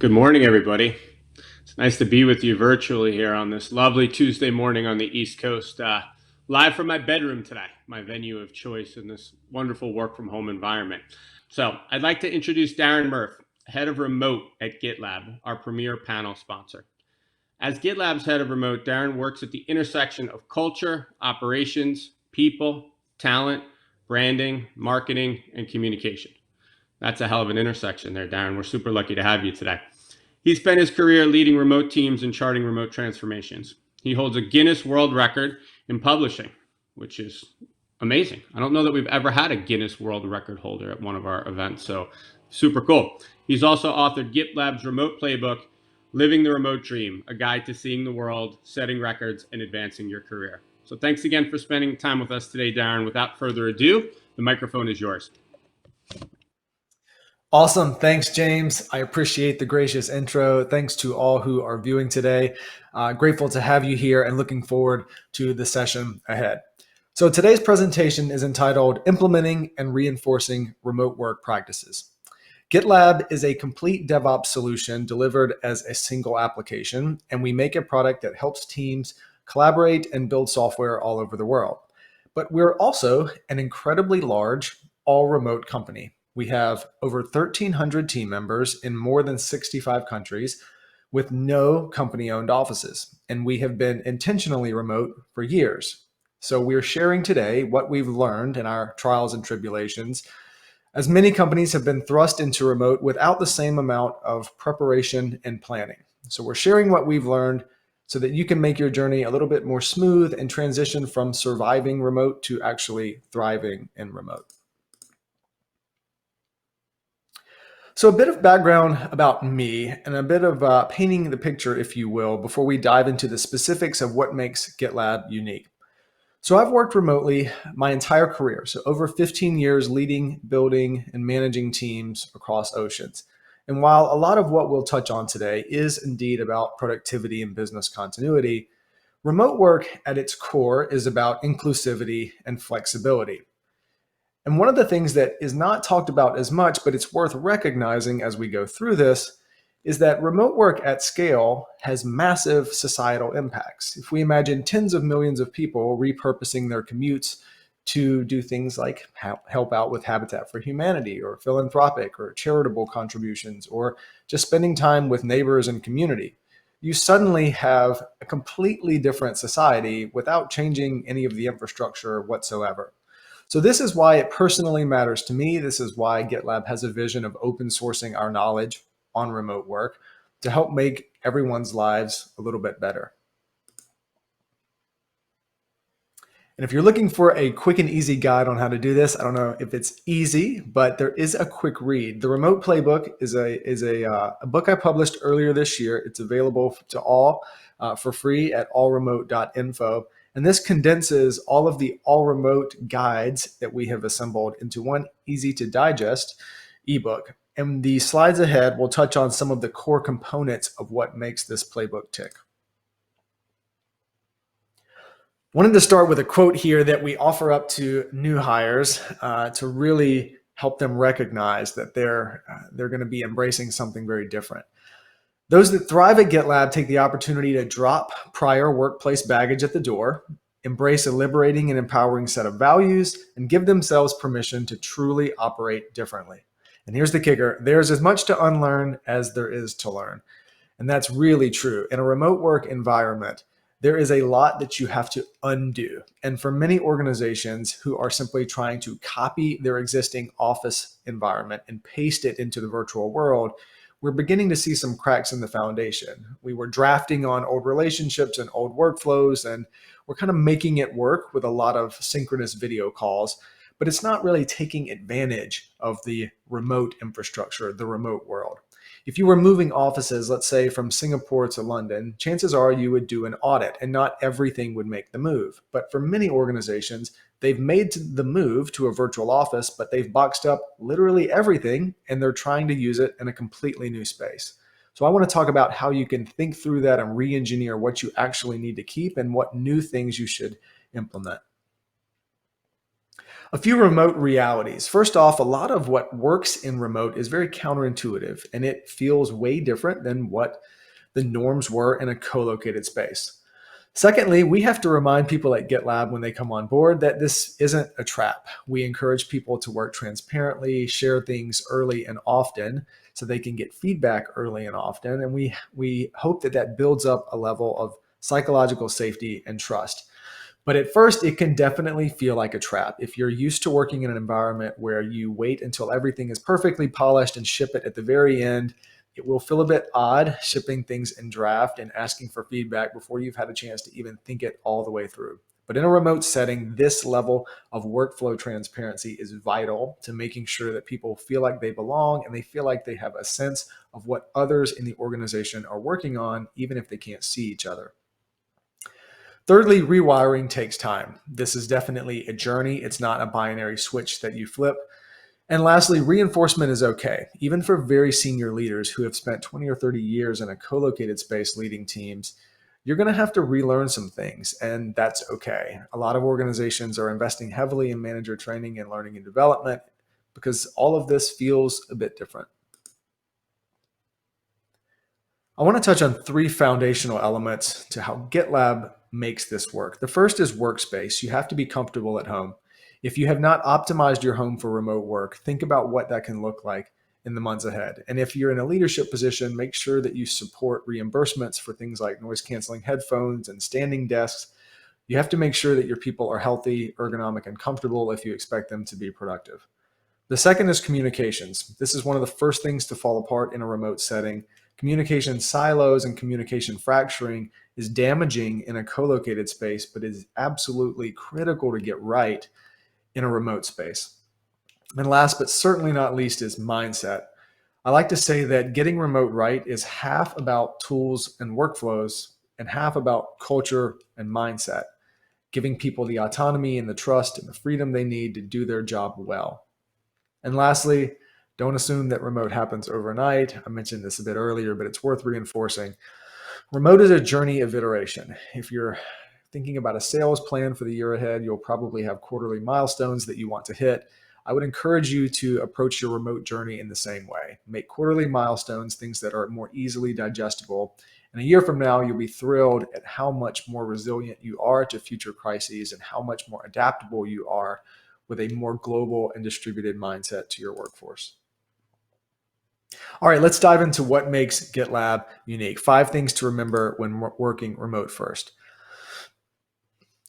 Good morning, everybody. It's nice to be with you virtually here on this lovely Tuesday morning on the East Coast. Live from my bedroom today, my venue of choice in this wonderful work from home environment. So I'd like to introduce Darren Murph, head of Remote at GitLab, our premier panel sponsor. As GitLab's head of Remote, Darren works at the intersection of culture, operations, people, talent, branding, marketing, and communication. That's a hell of an intersection there, Darren. We're super lucky to have you today. He spent his career leading remote teams and charting remote transformations. He holds a Guinness World Record in publishing, which is amazing. I don't know that we've ever had a Guinness World Record holder at one of our events, so super cool. He's also authored GitLab's Remote Playbook, Living the Remote Dream, a guide to seeing the world, setting records, and advancing your career. So thanks again for spending time with us today, Darren. Without further ado, the microphone is yours. Awesome. Thanks, James. I appreciate the gracious intro. Thanks to all who are viewing today. Grateful to have you here and looking forward to the session ahead. So today's presentation is entitled Implementing and Reinforcing Remote Work Practices. GitLab is a complete DevOps solution delivered as a single application, and we make a product that helps teams collaborate and build software all over the world. But we're also an incredibly large, all-remote company. We have over 1,300 team members in more than 65 countries with no company-owned offices, and we have been intentionally remote for years. So we're sharing today what we've learned in our trials and tribulations, as many companies have been thrust into remote without the same amount of preparation and planning. So we're sharing what we've learned so that you can make your journey a little bit more smooth and transition from surviving remote to actually thriving in remote. So a bit of background about me and a bit of painting the picture, if you will, before we dive into the specifics of what makes GitLab unique. So I've worked remotely my entire career, so over 15 years leading, building, and managing teams across oceans. And while a lot of what we'll touch on today is indeed about productivity and business continuity, remote work at its core is about inclusivity and flexibility. And one of the things that is not talked about as much, but it's worth recognizing as we go through this, is that remote work at scale has massive societal impacts. If we imagine tens of millions of people repurposing their commutes to do things like help out with Habitat for Humanity or philanthropic or charitable contributions, or just spending time with neighbors and community, you suddenly have a completely different society without changing any of the infrastructure whatsoever. So this is why it personally matters to me. This is why GitLab has a vision of open sourcing our knowledge on remote work to help make everyone's lives a little bit better. And if you're looking for a quick and easy guide on how to do this, I don't know if it's easy, but there is a quick read. The Remote Playbook is a book I published earlier this year. It's available to all for free at allremote.info. And this condenses all of the all remote guides that we have assembled into one easy to digest ebook. And the slides ahead will touch on some of the core components of what makes this playbook tick. Wanted to start with a quote here that we offer up to new hires to really help them recognize that they're going to be embracing something very different. Those that thrive at GitLab take the opportunity to drop prior workplace baggage at the door, embrace a liberating and empowering set of values, and give themselves permission to truly operate differently. And here's the kicker: there's as much to unlearn as there is to learn. And that's really true. In a remote work environment, there is a lot that you have to undo. And for many organizations who are simply trying to copy their existing office environment and paste it into the virtual world, we're beginning to see some cracks in the foundation. We were drafting on old relationships and old workflows, and we're kind of making it work with a lot of synchronous video calls, but it's not really taking advantage of the remote infrastructure, the remote world. If you were moving offices, let's say from Singapore to London, chances are you would do an audit and not everything would make the move. But for many organizations, they've made the move to a virtual office, but they've boxed up literally everything and they're trying to use it in a completely new space. So I want to talk about how you can think through that and re-engineer what you actually need to keep and what new things you should implement. A few remote realities. First off, a lot of what works in remote is very counterintuitive, and it feels way different than what the norms were in a co-located space. Secondly, we have to remind people at GitLab when they come on board that this isn't a trap. We encourage people to work transparently, share things early and often so they can get feedback early and often. And we hope that that builds up a level of psychological safety and trust. But at first, it can definitely feel like a trap. If you're used to working in an environment where you wait until everything is perfectly polished and ship it at the very end, it will feel a bit odd shipping things in draft and asking for feedback before you've had a chance to even think it all the way through. But in a remote setting, this level of workflow transparency is vital to making sure that people feel like they belong and they feel like they have a sense of what others in the organization are working on, even if they can't see each other. Thirdly, rewiring takes time. This is definitely a journey. It's not a binary switch that you flip. And lastly, reinforcement is okay. Even for very senior leaders who have spent 20 or 30 years in a co-located space leading teams, you're going to have to relearn some things, and that's okay. A lot of organizations are investing heavily in manager training and learning and development because all of this feels a bit different. I want to touch on three foundational elements to how GitLab makes this work. The first is workspace. You have to be comfortable at home. If you have not optimized your home for remote work, think about what that can look like in the months ahead. And if you're in a leadership position, make sure that you support reimbursements for things like noise canceling headphones and standing desks. You have to make sure that your people are healthy, ergonomic, and comfortable if you expect them to be productive. The second is communications. This is one of the first things to fall apart in a remote setting. Communication silos and communication fracturing is damaging in a co-located space, but is absolutely critical to get right in a remote space. And last but certainly not least is mindset. I like to say that getting remote right is half about tools and workflows and half about culture and mindset, giving people the autonomy and the trust and the freedom they need to do their job well. And lastly, don't assume that remote happens overnight. I mentioned this a bit earlier, but it's worth reinforcing. Remote is a journey of iteration. If you're thinking about a sales plan for the year ahead, you'll probably have quarterly milestones that you want to hit. I would encourage you to approach your remote journey in the same way. Make quarterly milestones, things that are more easily digestible. And a year from now, you'll be thrilled at how much more resilient you are to future crises and how much more adaptable you are with a more global and distributed mindset to your workforce. All right, let's dive into what makes GitLab unique. 5 things to remember when working remote first.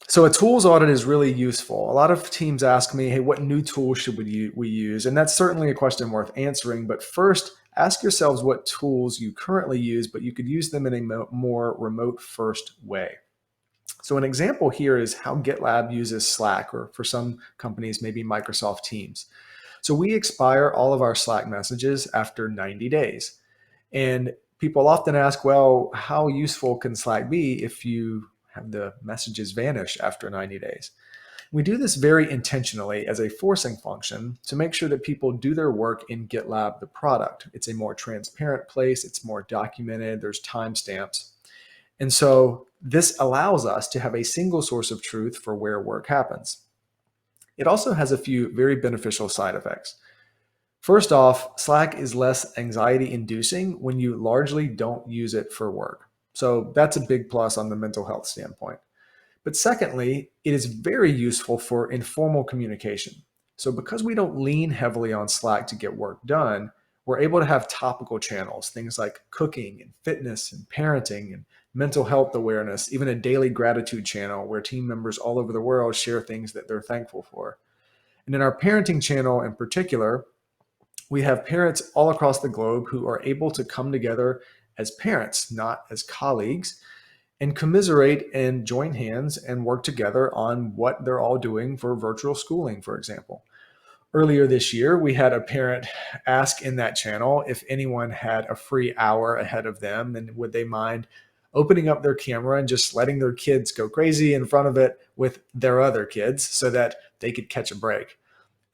So a tools audit is really useful. A lot of teams ask me, hey, what new tools should we use? And that's certainly a question worth answering. But first, ask yourselves what tools you currently use, but you could use them in a more remote first way. So an example here is how GitLab uses Slack, or for some companies, maybe Microsoft Teams. So we expire all of our Slack messages after 90 days. And people often ask, well, how useful can Slack be if you have the messages vanish after 90 days? We do this very intentionally as a forcing function to make sure that people do their work in GitLab, the product. It's a more transparent place. It's more documented. There's timestamps. And so this allows us to have a single source of truth for where work happens. It also has a few very beneficial side effects. First off, Slack is less anxiety inducing when you largely don't use it for work. So that's a big plus on the mental health standpoint. But secondly, it is very useful for informal communication. So because we don't lean heavily on Slack to get work done, we're able to have topical channels, things like cooking and fitness and parenting and mental health awareness, even a daily gratitude channel where team members all over the world share things that they're thankful for. And in our parenting channel in particular, we have parents all across the globe who are able to come together as parents, not as colleagues, and commiserate and join hands and work together on what they're all doing for virtual schooling, for example. Earlier this year, we had a parent ask in that channel if anyone had a free hour ahead of them and would they mind opening up their camera and just letting their kids go crazy in front of it with their other kids so that they could catch a break.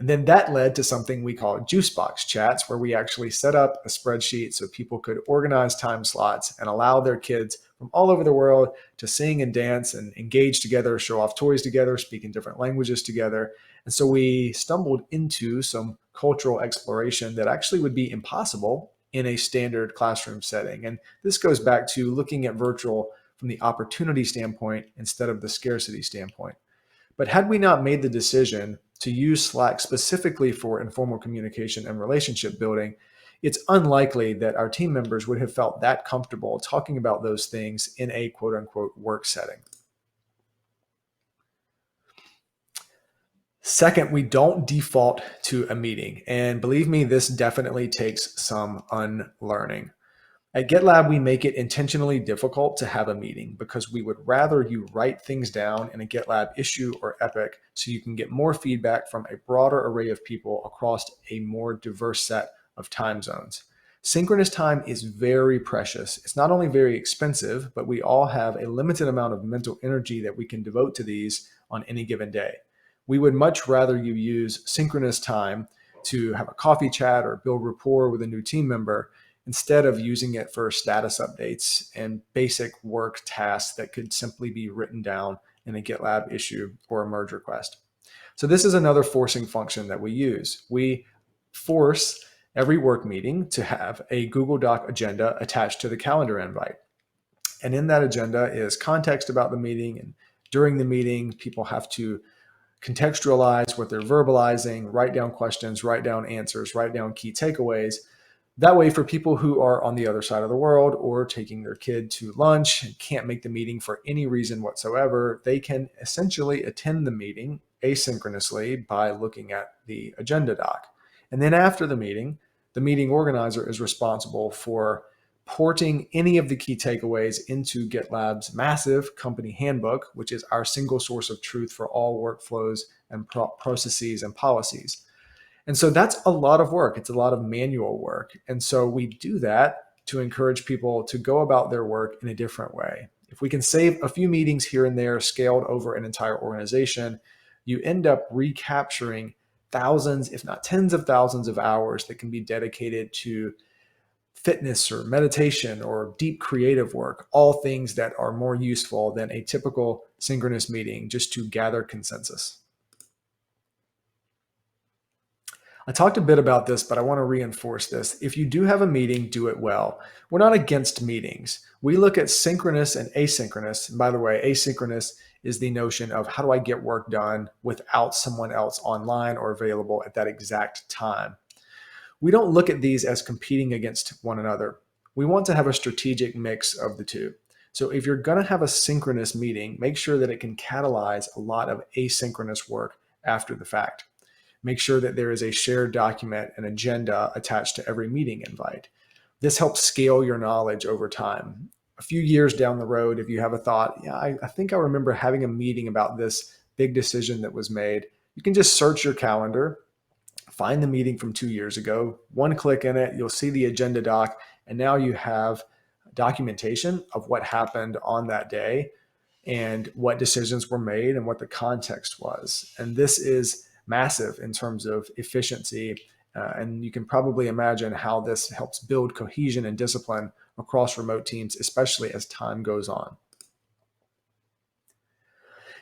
And then that led to something we call juicebox chats, where we actually set up a spreadsheet so people could organize time slots and allow their kids from all over the world to sing and dance and engage together, show off toys together, speak in different languages together. And so we stumbled into some cultural exploration that actually would be impossible in a standard classroom setting. And this goes back to looking at virtual from the opportunity standpoint instead of the scarcity standpoint. But had we not made the decision to use Slack specifically for informal communication and relationship building, it's unlikely that our team members would have felt that comfortable talking about those things in a quote unquote work setting. Second, we don't default to a meeting. And believe me, this definitely takes some unlearning. At GitLab, we make it intentionally difficult to have a meeting because we would rather you write things down in a GitLab issue or epic so you can get more feedback from a broader array of people across a more diverse set of time zones. Synchronous time is very precious. It's not only very expensive, but we all have a limited amount of mental energy that we can devote to these on any given day. We would much rather you use synchronous time to have a coffee chat or build rapport with a new team member instead of using it for status updates and basic work tasks that could simply be written down in a GitLab issue or a merge request. So this is another forcing function that we use. We force every work meeting to have a Google Doc agenda attached to the calendar invite. And in that agenda is context about the meeting. And during the meeting, people have to contextualize what they're verbalizing, write down questions, write down answers, write down key takeaways. That way, for people who are on the other side of the world or taking their kid to lunch and can't make the meeting for any reason whatsoever, they can essentially attend the meeting asynchronously by looking at the agenda doc. And then after the meeting organizer is responsible for porting any of the key takeaways into GitLab's massive company handbook, which is our single source of truth for all workflows and processes and policies. And so that's a lot of work. It's a lot of manual work. And so we do that to encourage people to go about their work in a different way. If we can save a few meetings here and there scaled over an entire organization, you end up recapturing thousands, if not tens of thousands of hours that can be dedicated to fitness or meditation or deep creative work, all things that are more useful than a typical synchronous meeting just to gather consensus. I talked a bit about this, but I want to reinforce this. If you do have a meeting, do it well. We're not against meetings. We look at synchronous and asynchronous. And by the way, asynchronous is the notion of how do I get work done without someone else online or available at that exact time. We don't look at these as competing against one another. We want to have a strategic mix of the two. So if you're going to have a synchronous meeting, make sure that it can catalyze a lot of asynchronous work after the fact. Make sure that there is a shared document, an agenda attached to every meeting invite. This helps scale your knowledge over time. A few years down the road, if you have a thought, yeah, I think I remember having a meeting about this big decision that was made, you can just search your calendar, find the meeting from 2 years ago, one click in it, you'll see the agenda doc, and now you have documentation of what happened on that day and what decisions were made and what the context was. And this is massive in terms of efficiency. And you can probably imagine how this helps build cohesion and discipline across remote teams, especially as time goes on.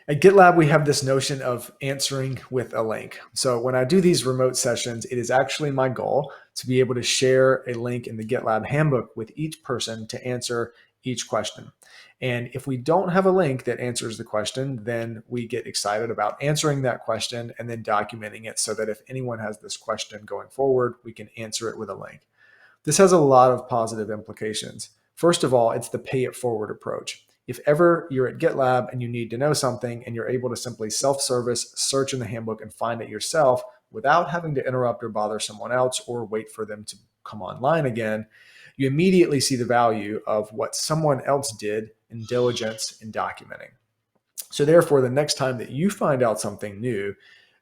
At GitLab, we have this notion of answering with a link. So when I do these remote sessions, it is actually my goal to be able to share a link in the GitLab handbook with each person to answer each question. And if we don't have a link that answers the question, then we get excited about answering that question and then documenting it so that if anyone has this question going forward, we can answer it with a link. This has a lot of positive implications. First of all, it's the pay it forward approach. If ever you're at GitLab and you need to know something and you're able to simply self-service, search in the handbook and find it yourself without having to interrupt or bother someone else or wait for them to come online again, you immediately see the value of what someone else did in diligence in documenting. So therefore, the next time that you find out something new,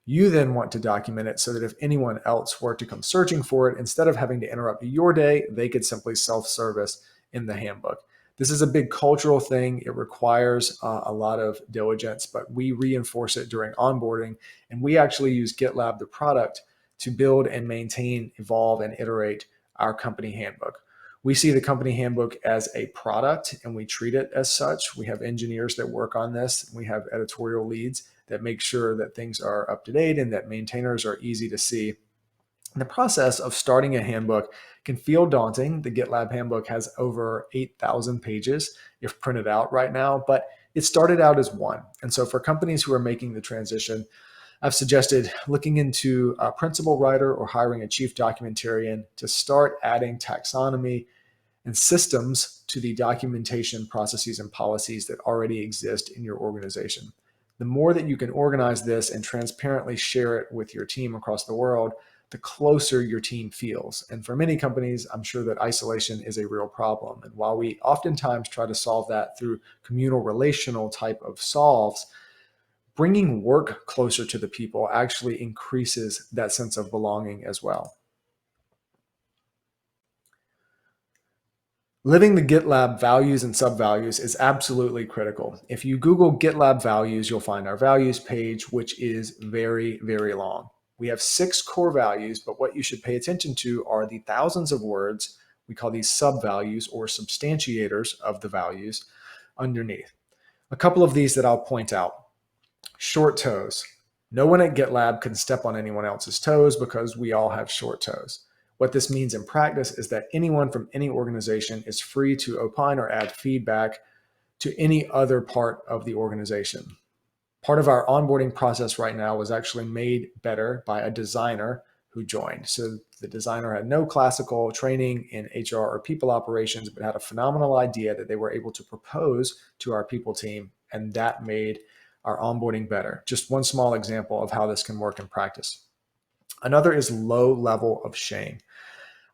you then want to document it so that if anyone else were to come searching for it, instead of having to interrupt your day, they could simply self-service in the handbook. This is a big cultural thing. It requires a lot of diligence, but we reinforce it during onboarding. And we actually use GitLab, the product, to build and maintain, evolve, and iterate our company handbook. We see the company handbook as a product and we treat it as such. We have engineers that work on this. We have editorial leads that make sure that things are up to date and that maintainers are easy to see. The process of starting a handbook can feel daunting. The GitLab handbook has over 8,000 pages if printed out right now, but it started out as one. And so for companies who are making the transition, I've suggested looking into a principal writer or hiring a chief documentarian to start adding taxonomy and systems to the documentation processes and policies that already exist in your organization. The more that you can organize this and transparently share it with your team across the world, the closer your team feels. And for many companies, I'm sure that isolation is a real problem. And while we oftentimes try to solve that through communal relational type of solves, bringing work closer to the people actually increases that sense of belonging as well. Living the GitLab values and sub-values is absolutely critical. If you Google GitLab values, you'll find our values page, which is very, very long. We have 6 core values, but what you should pay attention to are the thousands of words. We call these sub-values or substantiators of the values underneath. A couple of these that I'll point out. Short toes. No one at GitLab can step on anyone else's toes because we all have short toes. What this means in practice is that anyone from any organization is free to opine or add feedback to any other part of the organization. Part of our onboarding process right now was actually made better by a designer who joined. So the designer had no classical training in HR or people operations, but had a phenomenal idea that they were able to propose to our people team, and that made our onboarding better. Just one small example of how this can work in practice. Another is low level of shame.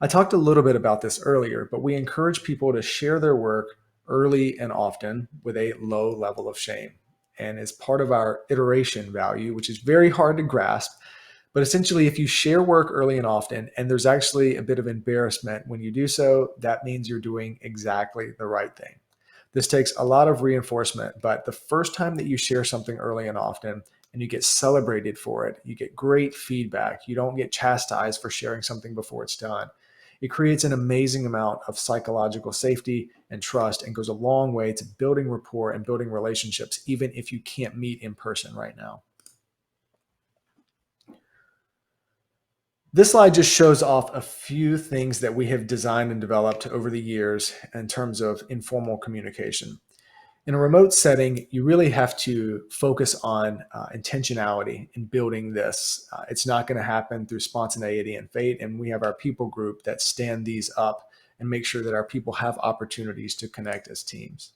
I talked a little bit about this earlier, but we encourage people to share their work early and often with a low level of shame. And as part of our iteration value, which is very hard to grasp, but essentially if you share work early and often, and there's actually a bit of embarrassment when you do so, that means you're doing exactly the right thing. This takes a lot of reinforcement, but the first time that you share something early and often, and you get celebrated for it, you get great feedback, you don't get chastised for sharing something before it's done. It creates an amazing amount of psychological safety and trust and goes a long way to building rapport and building relationships, even if you can't meet in person right now. This slide just shows off a few things that we have designed and developed over the years in terms of informal communication. In a remote setting, you really have to focus on intentionality in building this. It's not going to happen through spontaneity and fate, and we have our people group that stand these up and make sure that our people have opportunities to connect as teams.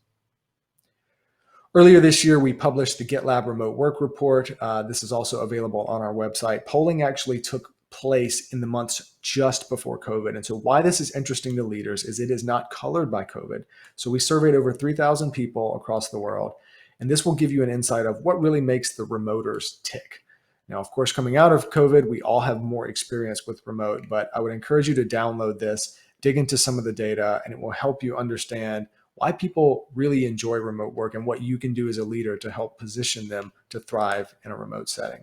Earlier this year, we published the GitLab Remote Work Report. This is also available on our website. Polling actually took place in the months just before COVID. And so why this is interesting to leaders is it is not colored by COVID. So we surveyed over 3,000 people across the world, and this will give you an insight of what really makes the remoters tick. Now, of course, coming out of COVID, we all have more experience with remote, but I would encourage you to download this, dig into some of the data, and it will help you understand why people really enjoy remote work and what you can do as a leader to help position them to thrive in a remote setting.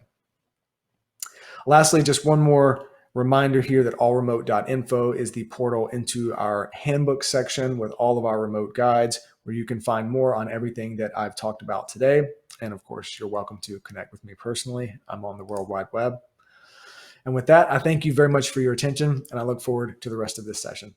Lastly, just one more reminder here that allremote.info is the portal into our handbook section with all of our remote guides, where you can find more on everything that I've talked about today. And of course, you're welcome to connect with me personally. I'm on the World Wide Web. And with that, I thank you very much for your attention, and I look forward to the rest of this session.